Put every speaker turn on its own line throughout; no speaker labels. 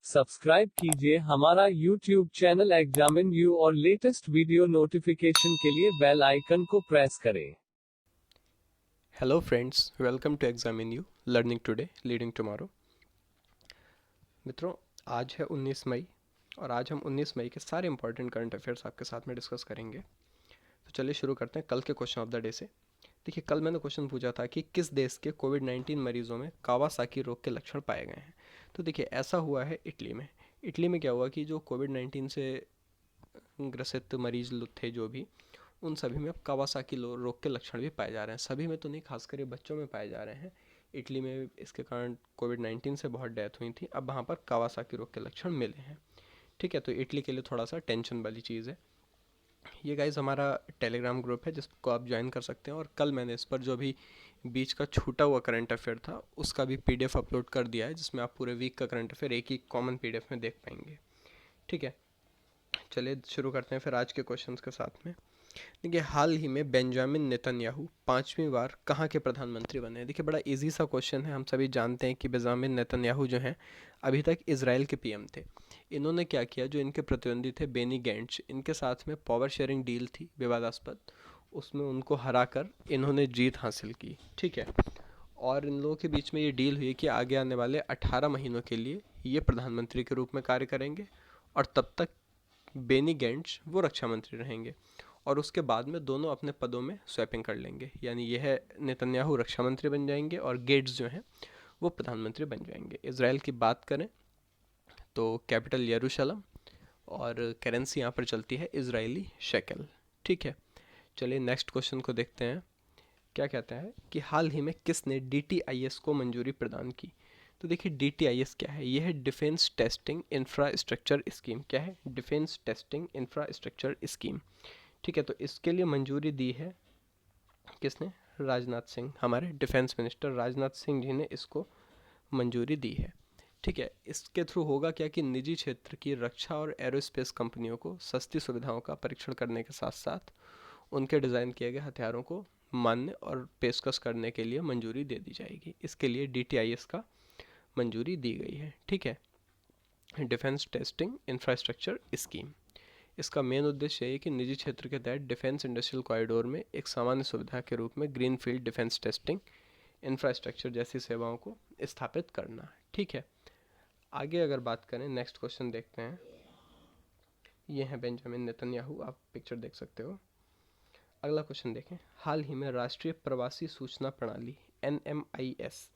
Subscribe कीजिए हमारा YouTube channel examine you और लेटेस्ट वीडियो नोटिफिकेशन के लिए बेल आइकन को प्रेस करें।
Hello friends, welcome to examine you learning today leading tomorrow. मित्रों, आज है 19 मई और आज हम 19 मई के सारे इंपॉर्टेंट करंट अफेयर्स आपके साथ में डिस्कस करेंगे। तो चलिए शुरू करते हैं कल के क्वेश्चन ऑफ द डे से। देखिए, कल मैंने क्वेश्चन पूछा था कि किस देश के कोविड-19 मरीजों में कावासाकी रोग के लक्षण पाए गए हैं। तो देखिए, ऐसा हुआ है इटली में। इटली में क्या हुआ कि जो कोविड-19 से ग्रसित मरीज थे जो भी, उन सभी में अब कावासाकी रोग के लक्षण भी पाए जा रहे हैं। सभी में तो नहीं, खासकर ये बच्चों में पाए जा रहे हैं। इटली में इसके कारण कोविड-19 से बहुत डेथ हुई थी, अब वहाँ पर कावासाकी रोग के लक्षण मिले हैं। ठीक है, तो इटली के लिए थोड़ा सा टेंशन वाली चीज़ है। ये गाइज हमारा टेलीग्राम ग्रुप है जिसको आप ज्वाइन कर सकते हैं, और कल मैंने इस पर जो भी बीच का छूटा हुआ करंट अफेयर था उसका भी पीडीएफ अपलोड कर दिया है, जिसमें आप पूरे वीक का करंट अफेयर एक ही कॉमन पीडीएफ में देख पाएंगे। ठीक है, चलिए शुरू करते हैं फिर आज के क्वेश्चंस के साथ में। देखिए, हाल ही में बेंजामिन नेतन्याहू 5वीं बार कहाँ के प्रधानमंत्री बने? देखिए, बड़ा इजी सा क्वेश्चन है। हम सभी जानते हैं कि बेंजामिन नेतन्याहू जो हैं अभी तक इजराइल के पीएम थे। इन्होंने क्या किया, जो इनके प्रतिद्वंदी थे बेनी गैंट्स, इनके साथ में पावर शेयरिंग डील थी विवादास्पद, उसमें उनको हराकर इन्होंने जीत हासिल की। ठीक है, और इन लोगों के बीच में ये डील हुई कि आगे आने वाले 18 महीनों के लिए ये प्रधानमंत्री के रूप में कार्य करेंगे, और तब तक बेनी गैंट्स वो रक्षा मंत्री रहेंगे, और उसके बाद में दोनों अपने पदों में स्वैपिंग कर लेंगे। यानी यह नेतन्याहू रक्षा मंत्री बन जाएंगे और गेट्स जो हैं वो प्रधानमंत्री बन जाएंगे। इसराइल की बात करें तो कैपिटल यरूशलम, और करेंसी यहाँ पर चलती है इजरायली शेकल। ठीक है, चलिए नेक्स्ट क्वेश्चन को देखते हैं। क्या कहता है कि हाल ही में किसने DTIS को मंजूरी प्रदान की? तो देखिए, DTIS क्या है? यह है डिफेंस टेस्टिंग इंफ्रास्ट्रक्चर स्कीम। क्या है? Defence testing infrastructure scheme. ठीक है, तो इसके लिए मंजूरी दी है किसने? राजनाथ सिंह, हमारे डिफेंस मिनिस्टर राजनाथ सिंह जी ने इसको मंजूरी दी है। ठीक है, इसके थ्रू होगा क्या कि निजी क्षेत्र की रक्षा और एरोस्पेस कंपनियों को सस्ती सुविधाओं का परीक्षण करने के साथ साथ उनके डिज़ाइन किए गए हथियारों को मान्य और पेशकश करने के लिए मंजूरी दे दी जाएगी। इसके लिए DTIS का मंजूरी दी गई है। ठीक है, डिफेंस टेस्टिंग इंफ्रास्ट्रक्चर स्कीम। इसका मेन उद्देश्य है कि निजी क्षेत्र के तहत डिफेंस इंडस्ट्रियल कॉरिडोर में एक सामान्य सुविधा के रूप में ग्रीनफील्ड डिफेंस टेस्टिंग इंफ्रास्ट्रक्चर जैसी सेवाओं को स्थापित करना। ठीक है, आगे अगर बात करें, नेक्स्ट क्वेश्चन देखते हैं। ये है बेंजामिन नेतन्याहू, आप पिक्चर देख सकते हो। अगला क्वेश्चन देखें। हाल ही में राष्ट्रीय प्रवासी सूचना प्रणाली NMIS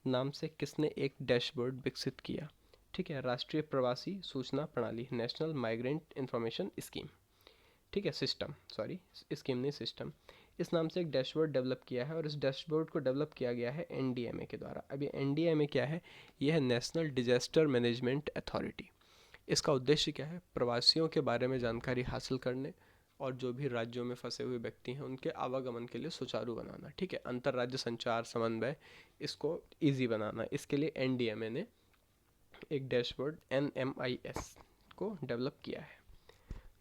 नाम से किसने एक डैशबोर्ड विकसित किया? ठीक है, राष्ट्रीय प्रवासी सूचना प्रणाली, नेशनल माइग्रेंट इंफॉर्मेशन स्कीम। ठीक है, सिस्टम, सॉरी स्कीम नहीं, सिस्टम। इस नाम से एक डैशबोर्ड डेवलप किया है, और इस डैशबोर्ड को डेवलप किया गया है NDMA के द्वारा। अब ये NDMA क्या है? यह है नेशनल डिजास्टर मैनेजमेंट अथॉरिटी। इसका उद्देश्य क्या है? प्रवासियों के बारे में जानकारी हासिल करने और जो भी राज्यों में फंसे हुए व्यक्ति हैं उनके आवागमन के लिए सुचारू बनाना। ठीक है, अंतर राज्य संचार समन्वय, इसको ईजी बनाना। इसके लिए NDMA ने एक डैशबोर्ड NMIS को डेवलप किया है।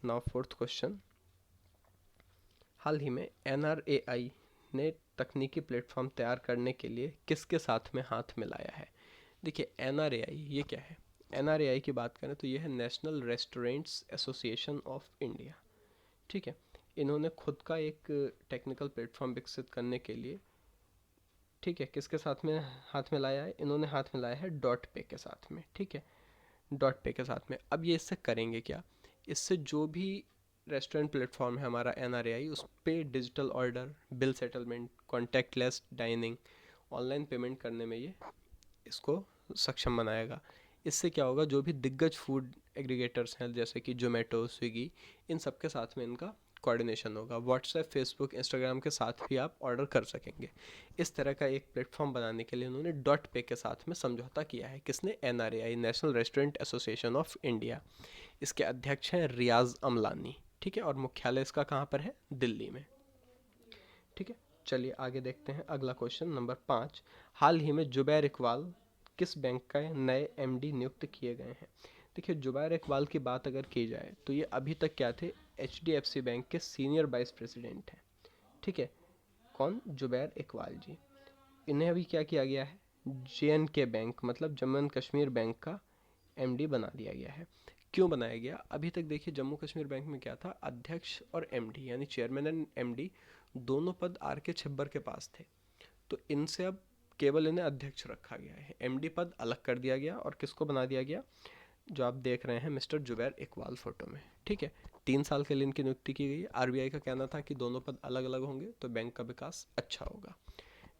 Now fourth question. हाल ही में NRAI ने तकनीकी प्लेटफॉर्म तैयार करने के लिए किसके साथ में हाथ मिलाया है? देखिए, NRAI ये क्या है? NRAI की बात करें तो ये है national restaurants association of India. ठीक है, इन्होंने खुद का एक टेक्निकल प्लेटफॉर्म विकसित करने के लिए, ठीक है, किसके साथ में हाथ में लाया है? इन्होंने हाथ में लाया है डॉट पे के साथ में। ठीक है, डॉट पे के साथ में। अब ये इससे करेंगे क्या? इससे जो भी रेस्टोरेंट प्लेटफॉर्म है हमारा NRAI, उस पर digital order, bill settlement, contactless dining, online payment करने में ये इसको सक्षम बनाएगा। इससे क्या होगा, जो भी दिग्गज फूड एग्रीगेटर्स हैं जैसे कि जोमेटो, स्विगी, इन सब के साथ में इनका कोऑर्डिनेशन होगा। व्हाट्सएप, फेसबुक, इंस्टाग्राम के साथ भी आप ऑर्डर कर सकेंगे। इस तरह का एक प्लेटफॉर्म बनाने के लिए उन्होंने डॉट पे के साथ में समझौता किया है। किसने? NRAI, national restaurant association of India. इसके अध्यक्ष हैं रियाज अमलानी। ठीक है, और मुख्यालय इसका कहाँ पर है? दिल्ली में। ठीक है, चलिए आगे देखते हैं। अगला क्वेश्चन नंबर 5। हाल ही में जुबैर इकबाल किस बैंक का नए MD नियुक्त किए गए हैं? देखिए, जुबैर इकबाल की बात अगर की जाए तो ये अभी तक क्या थे? HDFC बैंक के सीनियर वाइस प्रेसिडेंट हैं। ठीक है, कौन? जुबैर इकबाल जी। इन्हें अभी क्या किया गया है? JNK बैंक, मतलब जम्मू एंड कश्मीर बैंक का एमडी बना दिया गया है। क्यों बनाया गया? अभी तक देखिए जम्मू कश्मीर बैंक में क्या था, अध्यक्ष और एमडी यानी चेयरमैन एंड एमडी दोनों पद आर के छब्बर के पास थे। तो इनसे अब केवल इन्हें अध्यक्ष रखा गया है, एमडी पद अलग कर दिया गया और किसको बना दिया गया, जो आप देख रहे हैं मिस्टर जुबैर इकबाल फोटो में। ठीक है, 3 साल के लिए इनकी नियुक्ति की गई है। आरबीआई का कहना था कि दोनों पद अलग अलग होंगे तो बैंक का विकास अच्छा होगा।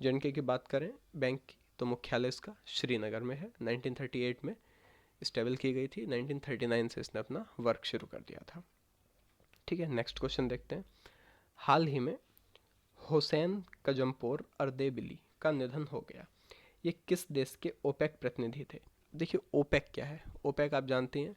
जेएनके की बात करें बैंक की, तो मुख्यालय इसका श्रीनगर में है। 1938 में स्टेबल की गई थी, 1939 से इसने अपना वर्क शुरू कर दिया था। ठीक है, नेक्स्ट क्वेश्चन देखते हैं। हाल ही में हुसैन कजमपोर अर्देबिली का निधन हो गया। ये किस देश के ओपेक प्रतिनिधि थे? देखिए ओपेक क्या है, ओपेक आप जानते हैं,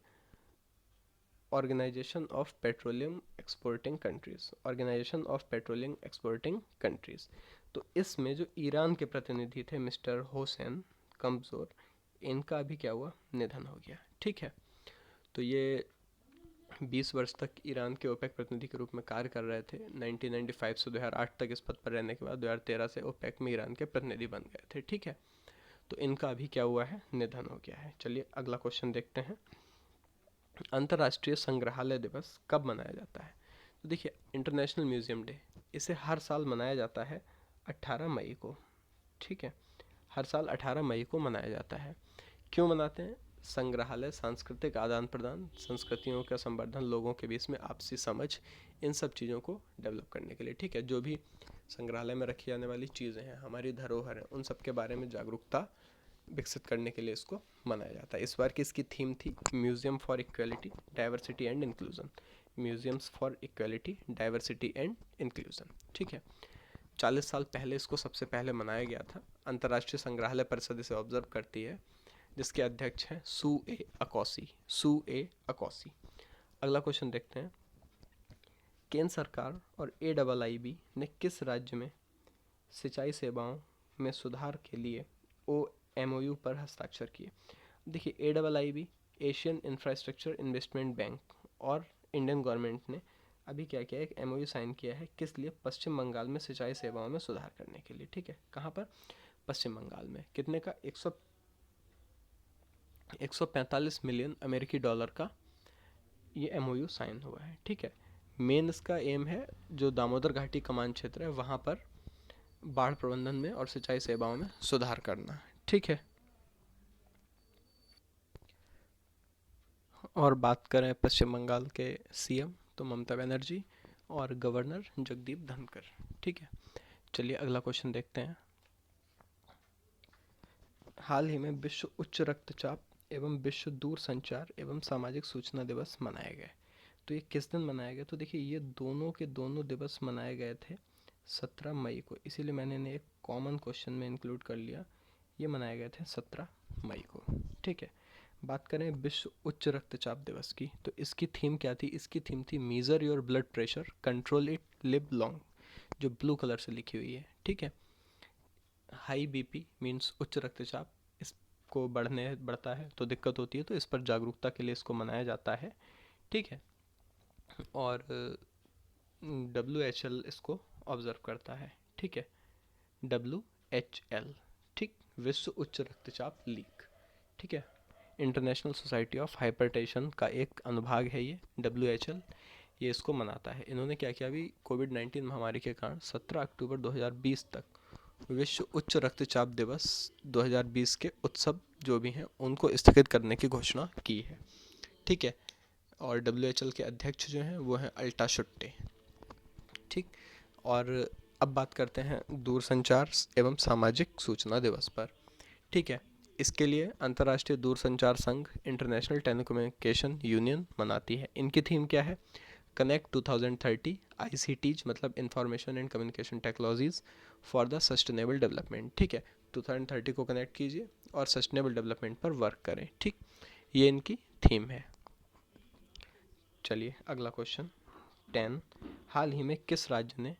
organisation of petroleum exporting countries, organisation of petroleum exporting countries. तो इसमें जो ईरान के प्रतिनिधि थे मिस्टर हुसैन कमजोर, इनका भी क्या हुआ, निधन हो गया। ठीक है, तो ये 20 वर्ष तक ईरान के ओपेक प्रतिनिधि के रूप में कार्य कर रहे थे। 1995 से 2008 तक इस पद पर रहने के बाद 2013 से ओपेक में ईरान के प्रतिनिधि बन गए थे। ठीक है, तो इनका अभी क्या हुआ है, निधन हो गया है। चलिए अगला क्वेश्चन देखते हैं। अंतर्राष्ट्रीय संग्रहालय दिवस कब मनाया जाता है? तो देखिए इंटरनेशनल म्यूजियम डे, इसे हर साल मनाया जाता है 18 मई को। ठीक है, हर साल 18 मई को मनाया जाता है। क्यों मनाते हैं? संग्रहालय सांस्कृतिक आदान प्रदान, संस्कृतियों का संवर्धन, लोगों के बीच में आपसी समझ, इन सब चीज़ों को डेवलप करने के लिए। ठीक है, जो भी संग्रहालय में रखी जाने वाली चीज़ें हैं, हमारी धरोहर हैं, उन सब के बारे में जागरूकता विकसित करने के लिए इसको मनाया जाता है। इस बार की इसकी थीम थी museum for equality, diversity and inclusion. Museums for equality, diversity and inclusion. ठीक है, 40 साल पहले इसको सबसे पहले मनाया गया था। अंतर्राष्ट्रीय संग्रहालय परिषद इसे ऑब्जर्व करती है, जिसके अध्यक्ष हैं सू ए अकोसी, सू ए अकोसी। अगला क्वेश्चन देखते हैं। केंद्र सरकार और AIIB ने किस राज्य में सिंचाई सेवाओं में सुधार के लिए MOU पर हस्ताक्षर किए? देखिए AIIB, Asian infrastructure investment bank, और इंडियन गवर्नमेंट ने अभी क्या किया है, एक MOU साइन किया है। किस लिए? पश्चिम बंगाल में सिंचाई सेवाओं में सुधार करने के लिए। ठीक है, कहाँ पर? पश्चिम बंगाल में। कितने का? 145 मिलियन अमेरिकी डॉलर का ये MOU साइन हुआ है। ठीक है, मेन इसका एम है जो दामोदर घाटी कमान क्षेत्र है वहाँ पर बाढ़ प्रबंधन में और सिंचाई सेवाओं में सुधार करना। ठीक है, और बात करें पश्चिम बंगाल के CM तो ममता बनर्जी और गवर्नर जगदीप धनखड़। ठीक है, चलिए अगला क्वेश्चन देखते हैं। हाल ही में विश्व उच्च रक्तचाप एवं विश्व दूर संचार एवं सामाजिक सूचना दिवस मनाए गए। तो ये किस दिन मनाया गया? तो देखिए ये दोनों के दोनों दिवस मनाए गए थे 17 मई को, इसीलिए मैंने इन्हें एक कॉमन क्वेश्चन में इंक्लूड कर लिया। ये मनाए गए थे 17 मई को। ठीक है, बात करें विश्व उच्च रक्तचाप दिवस की, तो इसकी थीम क्या थी? इसकी थीम थी measure your blood pressure, control it, live long, जो ब्लू कलर से लिखी हुई है। ठीक है, हाई BP मीन्स उच्च रक्तचाप, इसको बढ़ता है तो दिक्कत होती है, तो इस पर जागरूकता के लिए इसको मनाया जाता है। ठीक है, और WHL इसको ऑब्जर्व करता है। ठीक है, WHL, ठीक, विश्व उच्च रक्तचाप लीग। ठीक है, इंटरनेशनल सोसाइटी ऑफ हाइपरटेंशन का एक अनुभाग है ये WHL, ये इसको मनाता है। इन्होंने क्या किया, अभी कोविड-19 महामारी के कारण 17 अक्टूबर 2020 तक विश्व उच्च रक्तचाप दिवस 2020 के उत्सव जो भी हैं उनको स्थगित करने की घोषणा की है। ठीक है, और WHL के अध्यक्ष जो हैं वो हैं अल्टा शुट्टे। ठीक, और अब बात करते हैं दूरसंचार एवं सामाजिक सूचना दिवस पर। ठीक है, इसके लिए अंतर्राष्ट्रीय दूरसंचार संघ इंटरनेशनल टेलीकम्युनिकेशन यूनियन मनाती है। इनकी थीम क्या है? कनेक्ट 2030 ICTs मतलब information and communication technologies for the sustainable development. ठीक है, 2030 को कनेक्ट कीजिए और सस्टेनेबल डेवलपमेंट पर वर्क करें। ठीक, ये इनकी थीम है। चलिए अगला क्वेश्चन 10। हाल ही में किस राज्य ने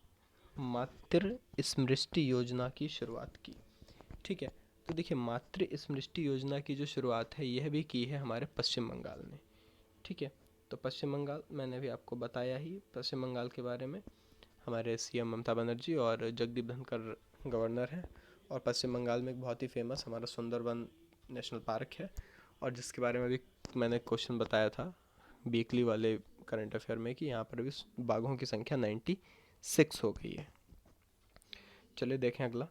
मातृ स्मृष्टि योजना की शुरुआत की? ठीक है, तो देखिए मातृ स्मृष्टि योजना की जो शुरुआत है यह भी की है हमारे पश्चिम बंगाल ने। ठीक है, तो पश्चिम बंगाल मैंने भी आपको बताया ही पश्चिम बंगाल के बारे में, हमारे CM ममता बनर्जी और जगदीप धनखड़ गवर्नर हैं। और पश्चिम बंगाल में एक बहुत ही फेमस हमारा सुंदरबन नेशनल पार्क है, और जिसके बारे में अभी मैंने क्वेश्चन बताया था वीकली वाले करंट अफेयर में कि यहाँ पर भी बाघों की संख्या 96 हो गई है। चलिए देखें अगला।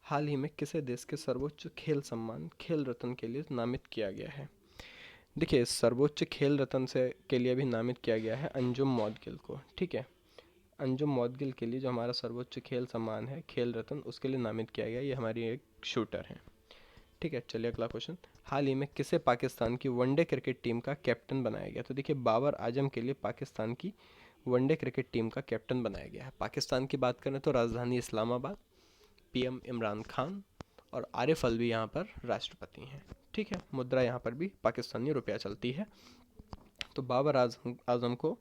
हाल ही में किसे देश के सर्वोच्च खेल सम्मान खेल रत्न के लिए नामित किया गया है? देखिए, सर्वोच्च खेल रत्न से के लिए भी नामित किया गया है अंजुम मौदगिल को। ठीक है, अंजुम मौदगिल के लिए जो हमारा सर्वोच्च खेल सम्मान है खेल रत्न, उसके लिए नामित किया गया। ये हमारी एक शूटर है। ठीक है, चलिए अगला क्वेश्चन। हाल ही में किसे पाकिस्तान की वनडे क्रिकेट टीम का कैप्टन बनाया गया? तो देखिए, बाबर आजम के लिए पाकिस्तान की वनडे क्रिकेट टीम का कैप्टन बनाया गया है। पाकिस्तान की बात करें तो राजधानी इस्लामाबाद, पीएम इमरान खान और आरिफ अलवी यहाँ पर राष्ट्रपति हैं। ठीक है, मुद्रा यहाँ पर भी पाकिस्तानी रुपया चलती है। तो बाबर आजम को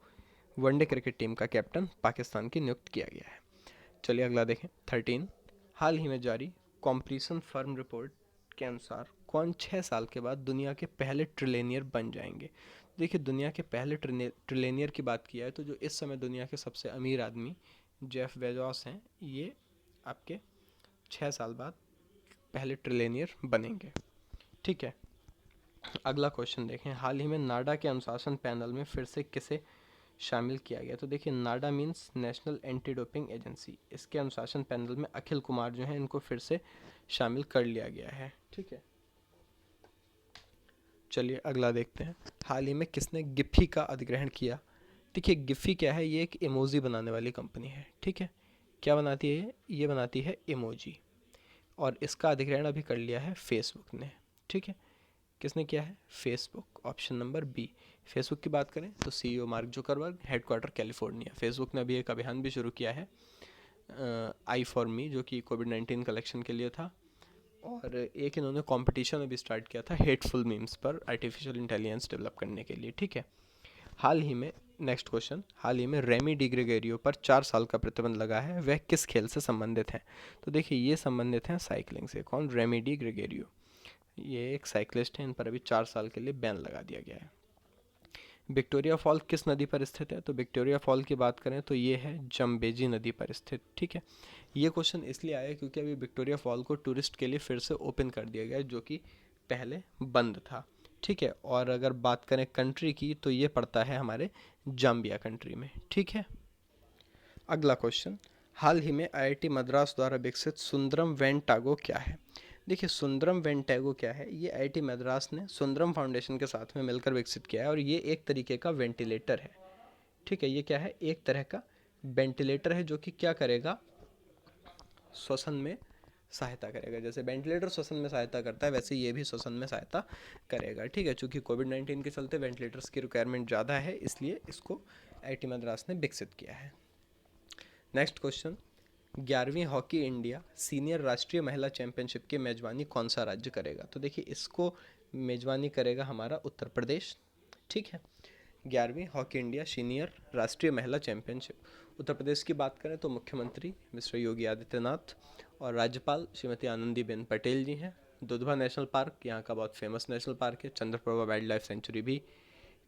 वनडे क्रिकेट टीम का कैप्टन पाकिस्तान की नियुक्त किया गया है। चलिए अगला देखें। 13, हाल ही में जारी कॉम्पटीशन फर्म रिपोर्ट के अनुसार कौन 6 साल के बाद दुनिया के पहले ट्रिलियनियर बन जाएंगे? देखिए, दुनिया के पहले ट्रिलियनियर की बात किया है तो जो इस समय दुनिया के सबसे अमीर आदमी जेफ बेजोस हैं, ये आपके 6 साल बाद पहले ट्रिलियनियर बनेंगे। ठीक है, अगला क्वेश्चन देखें। हाल ही में नाडा के अनुशासन पैनल में फिर से किसे शामिल किया गया? तो देखिए, NADA means national anti doping agency. इसके अनुशासन पैनल में अखिल कुमार जो हैं, इनको फिर से शामिल कर लिया गया है। ठीक है, चलिए अगला देखते हैं। हाल ही में किसने गिफी का अधिग्रहण किया? देखिए, गिफी क्या है? ये एक इमोजी बनाने वाली कंपनी है। ठीक है, क्या बनाती है ये बनाती है इमोजी, और इसका अधिग्रहण अभी कर लिया है फेसबुक ने। ठीक है, किसने किया है? Facebook, option number B. Facebook की बात करें तो CEO Mark Zuckerberg, headquarter California. Facebook ने अभी एक अभियान भी शुरू किया है, आई फॉर मी, जो कि कोविड-19 कलेक्शन के लिए था। और एक इन्होंने कंपटीशन अभी स्टार्ट किया था हेटफुल मीम्स पर आर्टिफिशियल इंटेलिजेंस डेवलप करने के लिए। ठीक है, हाल ही में, नेक्स्ट क्वेश्चन, हाल ही में रेमी डी ग्रेगोरियो पर 4 साल का प्रतिबंध लगा है, वह किस खेल से संबंधित हैं? तो देखिए, ये संबंधित हैं साइकिलिंग से। कौन? रेमी डी ग्रेगोरियो, ये एक साइकिलिस्ट हैं। इन पर अभी 4 साल के लिए बैन लगा दिया गया है। विक्टोरिया फॉल किस नदी पर स्थित है? तो विक्टोरिया फॉल की बात करें तो ये है जम्बेजी नदी पर स्थित। ठीक है, ये क्वेश्चन इसलिए आया क्योंकि अभी विक्टोरिया फॉल को टूरिस्ट के लिए फिर से ओपन कर दिया गया है, जो कि पहले बंद था। ठीक है, और अगर बात करें कंट्री की तो ये पड़ता है हमारे जाम्बिया कंट्री में। ठीक है, अगला क्वेश्चन। हाल ही में आईआईटी मद्रास द्वारा विकसित सुंदरम वेंटागो क्या है? देखिए, सुंदरम वेंटागो क्या है? ये आईआईटी मद्रास ने सुंदरम फाउंडेशन के साथ में मिलकर विकसित किया है, और ये एक तरीके का वेंटिलेटर है। ठीक है, ये क्या है? एक तरह का वेंटिलेटर है, जो कि क्या करेगा? श्वसन में सहायता करेगा। जैसे वेंटिलेटर श्वसन में सहायता करता है, वैसे ये भी श्वसन में सहायता करेगा। ठीक है, चूँकि कोविड-19 के चलते वेंटिलेटर्स की रिक्वायरमेंट ज़्यादा है, इसलिए इसको आईआईटी मद्रास ने विकसित किया है। Next question. 11वीं हॉकी इंडिया सीनियर राष्ट्रीय महिला चैंपियनशिप की मेजबानी कौन सा राज्य करेगा? तो देखिए, इसको मेजबानी करेगा हमारा उत्तर प्रदेश। ठीक है, 11वीं हॉकी इंडिया सीनियर राष्ट्रीय महिला चैंपियनशिप। उत्तर प्रदेश की बात करें तो मुख्यमंत्री मिस्टर योगी आदित्यनाथ और राज्यपाल श्रीमती आनंदीबेन पटेल जी हैं। दुधवा नेशनल पार्क यहाँ का बहुत फेमस नेशनल पार्क है। चंद्रप्रभा वाइल्ड लाइफ सेंचुरी भी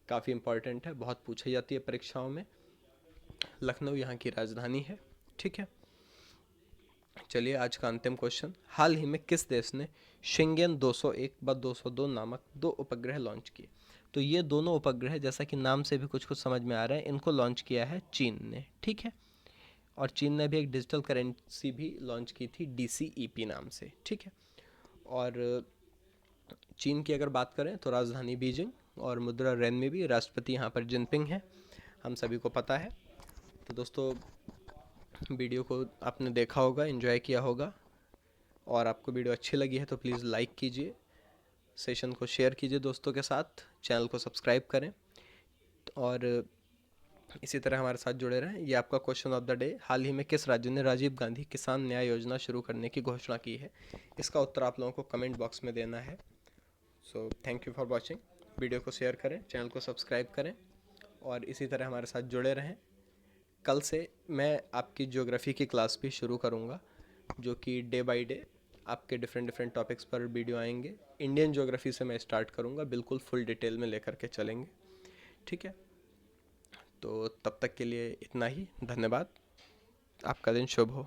काफ़ी इंपॉर्टेंट है, बहुत पूछी जाती है परीक्षाओं में। लखनऊ यहाँ की राजधानी है। ठीक है, चलिए आज का अंतिम क्वेश्चन। हाल ही में किस देश ने शिंगेन 201 व 202 नामक 2 उपग्रह लॉन्च किए? तो ये दोनों उपग्रह, जैसा कि नाम से भी कुछ कुछ समझ में आ रहा है, इनको लॉन्च किया है चीन ने। ठीक है, और चीन ने भी एक डिजिटल करेंसी भी लॉन्च की थी DCEP नाम से। ठीक है, और चीन की अगर बात करें तो राजधानी बीजिंग और मुद्रा रेन में भी राष्ट्रपति यहाँ पर जिनपिंग है, हम सभी को पता है। तो दोस्तों, वीडियो को आपने देखा होगा, एंजॉय किया होगा, और आपको वीडियो अच्छी लगी है तो प्लीज़ लाइक कीजिए, सेशन को शेयर कीजिए दोस्तों के साथ, चैनल को सब्सक्राइब करें, और इसी तरह हमारे साथ जुड़े रहें। ये आपका क्वेश्चन ऑफ द डे। हाल ही में किस राज्य ने राजीव गांधी किसान न्याय योजना शुरू करने की घोषणा की है? इसका उत्तर आप लोगों को कमेंट बॉक्स में देना है। So thank you for watching. Video को शेयर करें, चैनल को सब्सक्राइब करें, और इसी तरह हमारे साथ जुड़े रहें। कल से मैं आपकी ज्योग्राफी की क्लास भी शुरू करूँगा, जो कि डे बाय डे आपके डिफरेंट टॉपिक्स पर वीडियो आएंगे। इंडियन ज्योग्राफी से मैं स्टार्ट करूँगा, बिल्कुल फुल डिटेल में लेकर के चलेंगे। ठीक है, तो तब तक के लिए इतना ही। धन्यवाद, आपका दिन शुभ हो।